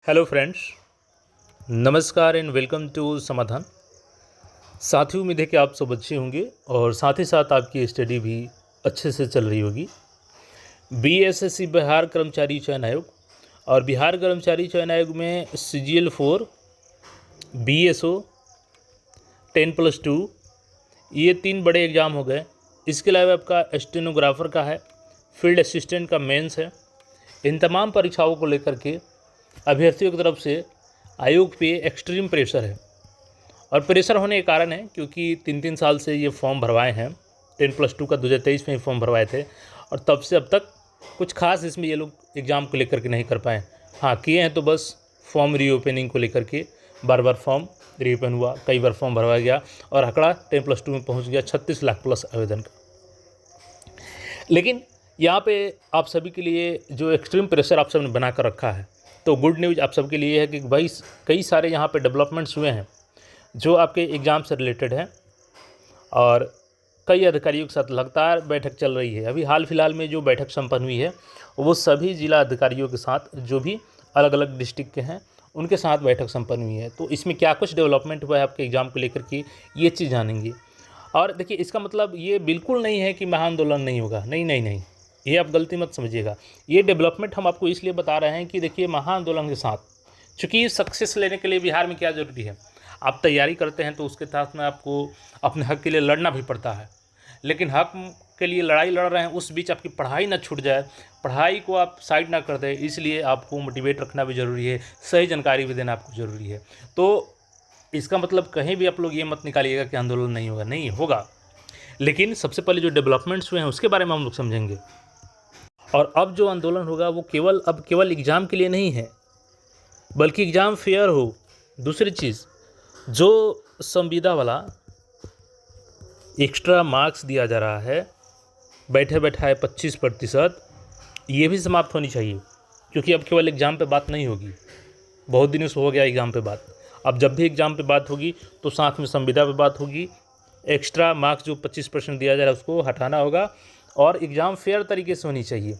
Hello friends, नमस्कार and welcome to समाधान। साथियों, उम्मीद है कि आप सब अच्छे होंगे और साथ ही साथ आपकी स्टडी भी अच्छे से चल रही होगी। बीएसएससी बिहार कर्मचारी चयन आयोग और बिहार कर्मचारी चयन आयोग में CGL 4, BSO 10+2 ये 3 बड़े एग्ज़ाम हो गए। इसके अलावा आपका स्टेनोग्राफर का है, फील्ड असिस्टेंट का मेंस है। इन तमाम परीक्षाओं को लेकर के अभ्यर्थियों की तरफ से आयोग पे एक्सट्रीम प्रेशर है और प्रेशर होने के कारण है क्योंकि 3-3 साल से ये फॉर्म भरवाए हैं। 10+2 का 2023 में ही फॉर्म भरवाए थे और तब से अब तक कुछ खास इसमें ये लोग एग्ज़ाम को लेकर के नहीं कर पाए। हाँ, किए हैं तो बस फॉर्म रीओपनिंग को लेकर के बार बार फॉर्म रीओपन हुआ, कई बार फॉर्म भरवाया गया और आंकड़ा 10+2 में पहुँच गया 36 लाख प्लस आवेदन का। लेकिन यहाँ पे आप सभी के लिए जो एक्सट्रीम प्रेशर आप सबने बना कर रखा है, तो गुड न्यूज़ आप सबके लिए है कि भाई कई सारे यहाँ पे डेवलपमेंट्स हुए हैं जो आपके एग्ज़ाम से रिलेटेड हैं और कई अधिकारियों के साथ लगातार बैठक चल रही है। अभी हाल फिलहाल में जो बैठक संपन्न हुई है वो सभी जिला अधिकारियों के साथ जो भी अलग अलग डिस्ट्रिक्ट के हैं उनके साथ बैठक संपन्न हुई है। तो इसमें क्या कुछ डेवलपमेंट हुआ है आपके एग्ज़ाम को लेकर के ये चीज़ जानेंगे। और देखिए, इसका मतलब ये बिल्कुल नहीं है कि महाआंदोलन नहीं होगा, नहीं नहीं नहीं, ये आप गलती मत समझिएगा। ये डेवलपमेंट हम आपको इसलिए बता रहे हैं कि देखिए, महाआंदोलन के साथ चूँकि सक्सेस लेने के लिए बिहार में क्या ज़रूरी है, आप तैयारी करते हैं तो उसके साथ में आपको अपने हक़ के लिए लड़ना भी पड़ता है। लेकिन हक़ के लिए लड़ाई लड़ रहे हैं, उस बीच आपकी पढ़ाई ना छूट जाए, पढ़ाई को आप साइड ना कर दें, इसलिए आपको मोटिवेट रखना भी ज़रूरी है, सही जानकारी भी देना आपको ज़रूरी है। तो इसका मतलब कहीं भी आप लोग ये मत निकालिएगा कि आंदोलन नहीं होगा, नहीं होगा। लेकिन सबसे पहले जो डेवलपमेंट्स हुए हैं उसके बारे में हम लोग समझेंगे। और अब जो आंदोलन होगा वो केवल एग्ज़ाम के लिए नहीं है, बल्कि एग्ज़ाम फेयर हो। दूसरी चीज़, जो संविदा वाला एक्स्ट्रा मार्क्स दिया जा रहा है बैठे बैठाए 25%, ये भी समाप्त होनी चाहिए, क्योंकि अब केवल एग्ज़ाम पे बात नहीं होगी। बहुत दिनों से हो गया एग्ज़ाम पे बात। अब जब भी एग्ज़ाम पे बात होगी तो साथ में संविदा पे बात होगी। एक्स्ट्रा मार्क्स जो 25% दिया जा रहा है उसको हटाना होगा और एग्ज़ाम फेयर तरीके से होनी चाहिए,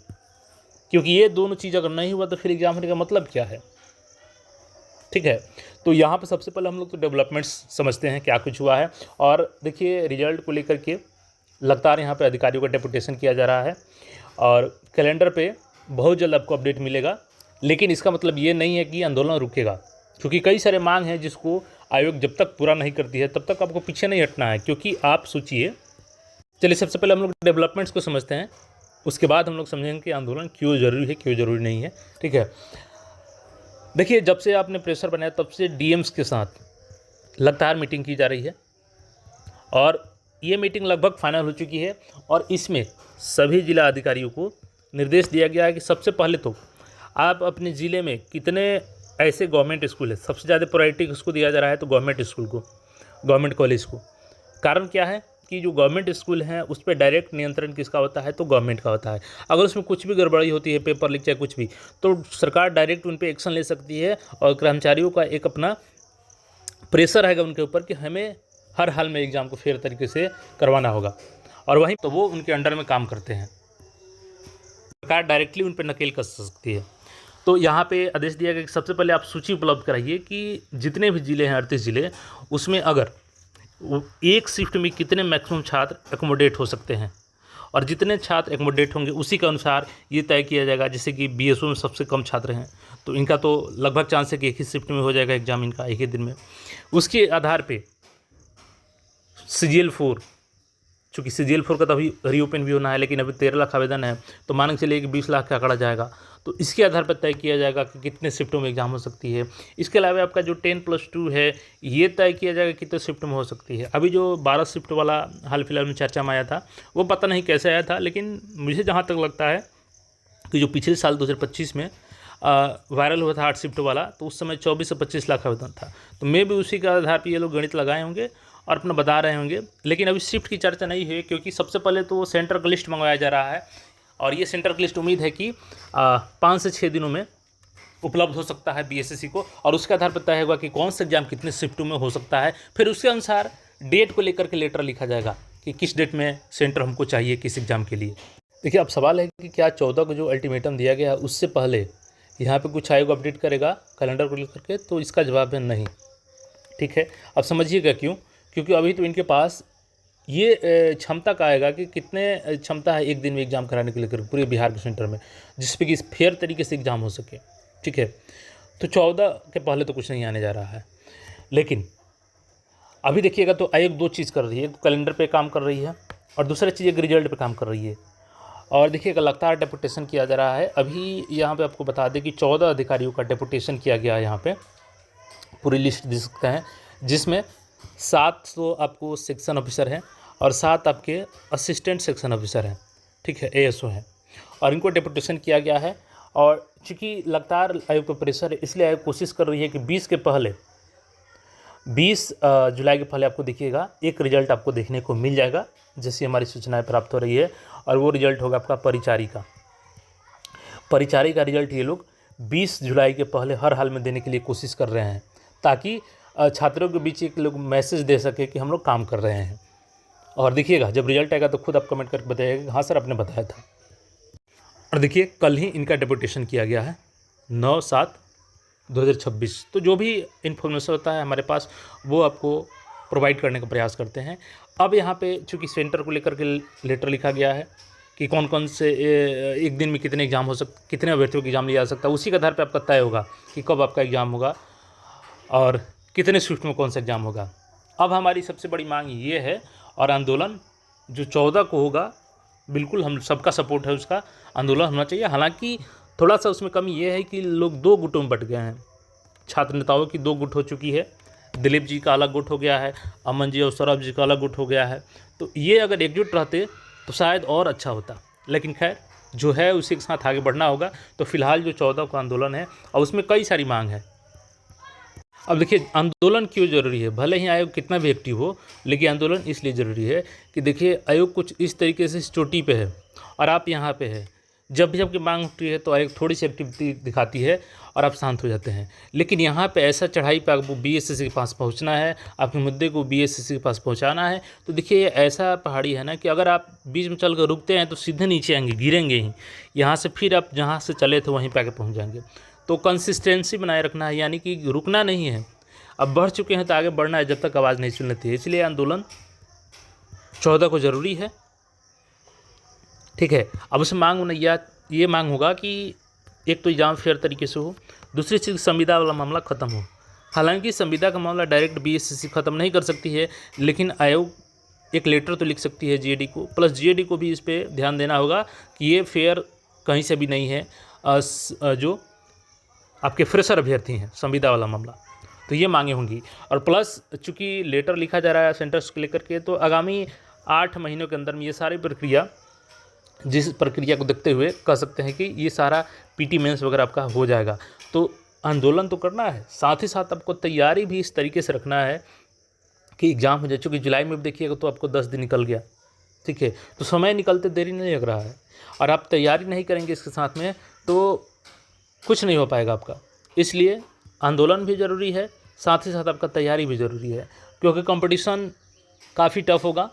क्योंकि ये दोनों चीज़ अगर नहीं हुआ तो फिर एग्ज़ाम होने का मतलब क्या है। ठीक है, तो यहाँ पे सबसे पहले हम लोग तो डेवलपमेंट्स समझते हैं क्या कुछ हुआ है। और देखिए, रिजल्ट को लेकर के लगातार यहाँ पे अधिकारियों का डेपुटेशन किया जा रहा है और कैलेंडर पे बहुत जल्द आपको अपडेट मिलेगा। लेकिन इसका मतलब ये नहीं है कि आंदोलन रुकेगा, क्योंकि कई सारे मांग हैं जिसको आयोग जब तक पूरा नहीं करती है तब तक आपको पीछे नहीं हटना है। क्योंकि आप सोचिए, चलिए सबसे पहले हम लोग डेवलपमेंट्स को समझते हैं, उसके बाद हम लोग समझेंगे कि आंदोलन क्यों ज़रूरी है, क्यों ज़रूरी नहीं है। ठीक है, देखिए, जब से आपने प्रेशर बनाया तब से डीएम्स के साथ लगातार मीटिंग की जा रही है और ये मीटिंग लगभग फाइनल हो चुकी है। और इसमें सभी जिला अधिकारियों को निर्देश दिया गया है कि सबसे पहले तो आप अपने ज़िले में कितने ऐसे गवर्नमेंट स्कूल है, सबसे ज़्यादा प्रायोरिटी किसको दिया जा रहा है, तो गवर्नमेंट स्कूल को, गवर्नमेंट कॉलेज को। कारण क्या है कि जो गवर्नमेंट स्कूल हैं उस पर डायरेक्ट नियंत्रण किसका होता है, तो गवर्नमेंट का होता है। अगर उसमें कुछ भी गड़बड़ी होती है, पेपर लीक चाहे कुछ भी, तो सरकार डायरेक्ट उन पर एक्शन ले सकती है और कर्मचारियों का एक अपना प्रेशर रहेगा उनके ऊपर कि हमें हर हाल में एग्ज़ाम को फेयर तरीके से करवाना होगा। और वहीं तो वो उनके अंडर में काम करते हैं, सरकार डायरेक्टली उन पर नकेल कस सकती है। तो यहाँ पे आदेश दिया गया कि सबसे पहले आप सूची उपलब्ध कराइए कि जितने भी ज़िले हैं, 38 ज़िले, उसमें अगर एक शिफ्ट में कितने मैक्सिमम छात्र एकोमोडेट हो सकते हैं और जितने छात्र एकोमोडेट होंगे उसी के अनुसार ये तय किया जाएगा। जैसे कि बीएसओ में सबसे कम छात्र हैं तो इनका तो लगभग चांस है कि एक ही शिफ्ट में हो जाएगा एग्ज़ाम इनका, एक ही दिन में। उसके आधार पे CGL 4, चूँकि CGL 4 का तो अभी रीओपन भी होना है, लेकिन अभी 13 लाख आवेदन है, तो मान के चलिए कि 20 लाख का आंकड़ा जाएगा। तो इसके आधार पर तय किया जाएगा कि कितने शिफ्टों में एग्ज़ाम हो सकती है। इसके अलावा आपका जो 10+2 है ये तय किया जाएगा कितने शिफ्ट में हो सकती है। अभी जो 12 शिफ्ट वाला हाल फिलहाल में चर्चा में आया था वो पता नहीं कैसे आया था, लेकिन मुझे जहाँ तक लगता है कि जो पिछले साल 2025 में वायरल हुआ था 8 शिफ्ट वाला, तो उस समय 24 से 25 लाख आवेदन था। तो मैं भी उसी के आधार पर ये लोग गणित लगाए होंगे और अपना बता रहे होंगे। लेकिन अभी शिफ्ट की चर्चा नहीं हुई, क्योंकि सबसे पहले तो सेंटर का लिस्ट मंगवाया जा रहा है और ये सेंटर की लिस्ट उम्मीद है कि 5 से 6 दिनों में उपलब्ध हो सकता है बीएसएससी को। और उसके आधार पर तय होगा कि कौन सा एग्जाम कितने शिफ्टों में हो सकता है। फिर उसके अनुसार डेट को लेकर के लेटर लिखा जाएगा कि किस डेट में सेंटर हमको चाहिए किस एग्ज़ाम के लिए। देखिए, अब सवाल है कि क्या 14 को जो अल्टीमेटम दिया गया उससे पहले यहाँ पे कुछ आयोग अपडेट करेगा कैलेंडर को लेकर के, तो इसका जवाब है नहीं। ठीक है, अब समझिएगा क्यों, क्योंकि अभी तो इनके पास ये क्षमता का आएगा कि कितने क्षमता है एक दिन में एग्ज़ाम कराने के लिए पूरे बिहार के सेंटर में, जिसपे कि फेयर तरीके से एग्ज़ाम हो सके। ठीक है, तो 14 के पहले तो कुछ नहीं आने जा रहा है। लेकिन अभी देखिएगा तो आयोग दो चीज़ कर रही है, तो कैलेंडर पे काम कर रही है और दूसरा चीज़ एक रिजल्ट पे काम कर रही है। और देखिएगा लगातार डेपुटेशन किया जा रहा है। अभी यहाँ पे आपको बता दें कि 14 अधिकारियों का डेपुटेशन किया गया है। यहाँ पे पूरी लिस्ट दे सकते हैं, जिसमें 700 आपको सेक्शन ऑफिसर हैं और 7 आपके असिस्टेंट सेक्शन ऑफिसर हैं। ठीक है, ASO हैं, और इनको डेपुटेशन किया गया है। और चूँकि लगातार आयोग का प्रेशर है, इसलिए आयोग कोशिश कर रही है कि 20 जुलाई के पहले आपको देखिएगा एक रिजल्ट आपको देखने को मिल जाएगा, जैसी हमारी सूचनाएं प्राप्त हो रही है। और वो रिजल्ट होगा आपका परिचारी का रिजल्ट ये लोग 20 जुलाई के पहले हर हाल में देने के लिए कोशिश कर रहे हैं, ताकि छात्रों के बीच एक लोग मैसेज दे सके कि हम लोग काम कर रहे हैं। और देखिएगा जब रिजल्ट आएगा तो खुद आप कमेंट करके बताइएगा कि हाँ सर आपने बताया था। और देखिए कल ही इनका डेपुटेशन किया गया है 9/7/2026। तो जो भी इन्फॉर्मेशन होता है हमारे पास वो आपको प्रोवाइड करने का प्रयास करते हैं। अब यहाँ पे चूँकि सेंटर को लेकर के लेटर लिखा गया है कि कौन कौन से एक दिन में कितने एग्ज़ाम हो सकते, कितने अभ्यर्थियों का एग्ज़ाम लिया जा सकता है, उसी के आधार पर आपका तय होगा कि कब आपका एग्ज़ाम होगा और कितने शिफ्ट में कौन सा एग्ज़ाम होगा। अब हमारी सबसे बड़ी मांग ये है, और आंदोलन जो 14 को होगा, बिल्कुल हम सबका सपोर्ट है, उसका आंदोलन होना चाहिए। हालांकि थोड़ा सा उसमें कमी ये है कि लोग 2 गुटों में बट गए हैं। छात्र नेताओं की 2 गुट हो चुकी है, दिलीप जी का अलग गुट हो गया है, अमन जी और सौरभ जी का अलग गुट हो गया है। तो ये अगर एकजुट रहते तो शायद और अच्छा होता, लेकिन खैर जो है उसी के साथ आगे बढ़ना होगा। तो फिलहाल जो 14 का आंदोलन है और उसमें कई सारी मांग है। अब देखिए आंदोलन क्यों ज़रूरी है, भले ही आयोग कितना भी एक्टिव हो, लेकिन आंदोलन इसलिए ज़रूरी है कि देखिए आयोग कुछ इस तरीके से चोटी पे है और आप यहाँ पे है। जब भी आपकी मांग उठती है तो आयोग थोड़ी सी एक्टिविटी दिखाती है और आप शांत हो जाते हैं। लेकिन यहाँ पे ऐसा चढ़ाई पे आपको BSSC के पास पहुँचना है, आपके मुद्दे को BSSC के पास पहुँचाना है। तो देखिए ये ऐसा पहाड़ी है ना कि अगर आप बीच में चल कर रुकते हैं तो सीधे नीचे आएंगे, गिरेंगे ही। यहाँ से फिर आप जहाँ से चले थे वहीं पर आके पहुँच जाएंगे। तो कंसिस्टेंसी बनाए रखना है, यानी कि रुकना नहीं है। अब बढ़ चुके हैं तो आगे बढ़ना है, जब तक आवाज़ नहीं सुन लेती है। इसलिए आंदोलन 14 को ज़रूरी है। ठीक है, अब उस मांग में ये मांग होगा कि एक तो एग्ज़ाम फेयर तरीके से हो, दूसरी चीज़ संविदा वाला मामला ख़त्म हो। हालांकि संविदा का मामला डायरेक्ट BSSC ख़त्म नहीं कर सकती है, लेकिन आयोग एक लेटर तो लिख सकती है GAD को, प्लस GAD को भी इस पर ध्यान देना होगा कि ये फेयर कहीं से भी नहीं है। जो आपके फ्रेशर अभ्यर्थी हैं, संविदा वाला मामला, तो ये मांगे होंगी। और प्लस चूँकि लेटर लिखा जा रहा है सेंटर्स को लेकर के, तो आगामी 8 महीनों के अंदर में ये सारी प्रक्रिया, जिस प्रक्रिया को देखते हुए कह सकते हैं कि ये सारा PT मेंस वगैरह आपका हो जाएगा। तो आंदोलन तो करना है, साथ ही साथ आपको तैयारी भी इस तरीके से रखना है कि एग्ज़ाम हो जाए। चूँकि जुलाई में भी देखिएगा तो आपको 10 दिन निकल गया। ठीक है, तो समय निकलते देरी नहीं लग रहा है, और आप तैयारी नहीं करेंगे इसके साथ में तो कुछ नहीं हो पाएगा आपका। इसलिए आंदोलन भी ज़रूरी है, साथ ही साथ आपका तैयारी भी ज़रूरी है, क्योंकि कंपटीशन काफ़ी टफ होगा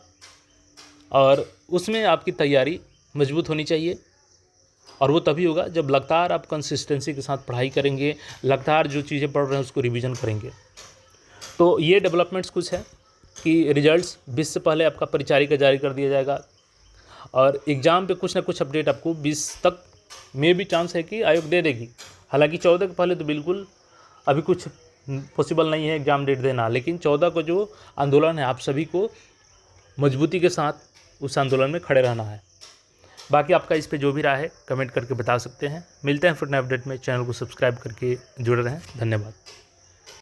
और उसमें आपकी तैयारी मजबूत होनी चाहिए। और वो तभी होगा जब लगातार आप कंसिस्टेंसी के साथ पढ़ाई करेंगे, लगातार जो चीज़ें पढ़ रहे हैं उसको रिवीजन करेंगे। तो ये डेवलपमेंट्स कुछ है कि रिजल्ट्स 20 से पहले आपका परिचारी का जारी कर दिया जाएगा, और एग्ज़ाम पे कुछ ना कुछ अपडेट आपको 20 तक में भी चांस है कि आयोग दे देगी। हालांकि 14 के पहले तो बिल्कुल अभी कुछ पॉसिबल नहीं है एग्ज़ाम डेट देना, लेकिन 14 को जो आंदोलन है आप सभी को मजबूती के साथ उस आंदोलन में खड़े रहना है। बाकी आपका इस पे जो भी राय है कमेंट करके बता सकते हैं। मिलते हैं फिर नए अपडेट में। चैनल को सब्सक्राइब करके जुड़े रहें। धन्यवाद।